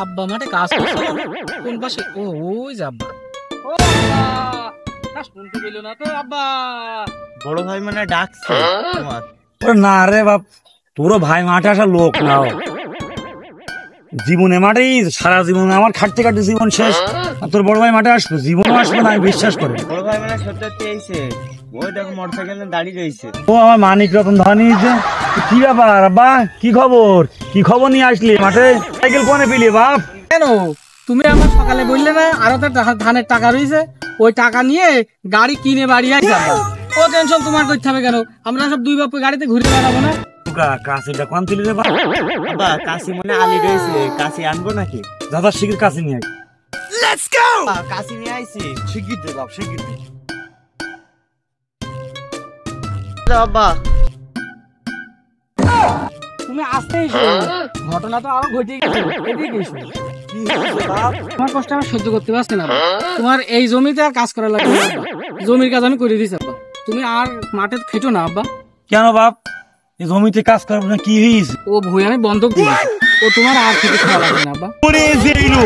আব্বা মাঠে কাজ করছে কোন পাশে? ও ওই যে আব্বা। ও আব্বা শুনতে পেল না তো আব্বা? বড় ভাই মানে ডাকছে তোমার। ওরে না রে বাপ, তোরও ভাই মাঠে আসা লোক না। জীবনে মাঠেই সারা জীবন আমার খাটতে খাটতে জীবন শেষ, আর তোর বড় ভাই মাঠে আসবো? জীবনও আসবে না, আমি বিশ্বাস করি। বড় ভাই মানে সত্যি এইছে, ওই দেখো মোটরসাইকেলে দাঁড়িয়ে রয়েছে। ও আমার মানিক রতন ধনী। কি ব্যাপার আব্বা, কি খবর? কি খবর নিয়ে আসলি মাঠে? সাইকেল কোনে পেলি বাপ? কেন তুমি আমার সকালে বললে না আরো তো ধানের টাকা রয়েছে, ওই টাকা নিয়ে গাড়ি কিনে বাড়ি আসি আব্বা। ও টেনশন তোমার করতে হবে কেন? আমরা সব দুই বাপ গাড়িতে ঘুরে বেড়াবো না? কাশিটা কোন তুলি রে বাপ? বাবা কাশি মানে আলি রয়েছে, কাশি আনবো নাকি? দাদা শিগগির কাশি নিয়ে আয়। কাশি নিয়ে আইছি। শিগগির দে বাপ, শিগগির দে। বাবা তুমি আসতেই ঘটনা তো আরো ঘটে গেছে, এদিকে এসো। কি হয়েছে বাপ? তোমার কষ্ট আমি সহ্য করতে পারছি না আব্বা। তোমার এই জমিতে আর কাজ করা লাগবে না আব্বা। জমির কাজ আমি করে দিচ্ছি আব্বা, তুমি আর মাঠে খেটো না আব্বা। কেন বাপ, এই জমিতে কাজ করবো না? কি হয়েছে? ও ভুই আমি বন্ধক দিয়েছি, ও তোমার আর খেতে খাওয়া লাগবে না আব্বা। ওরে জেইলো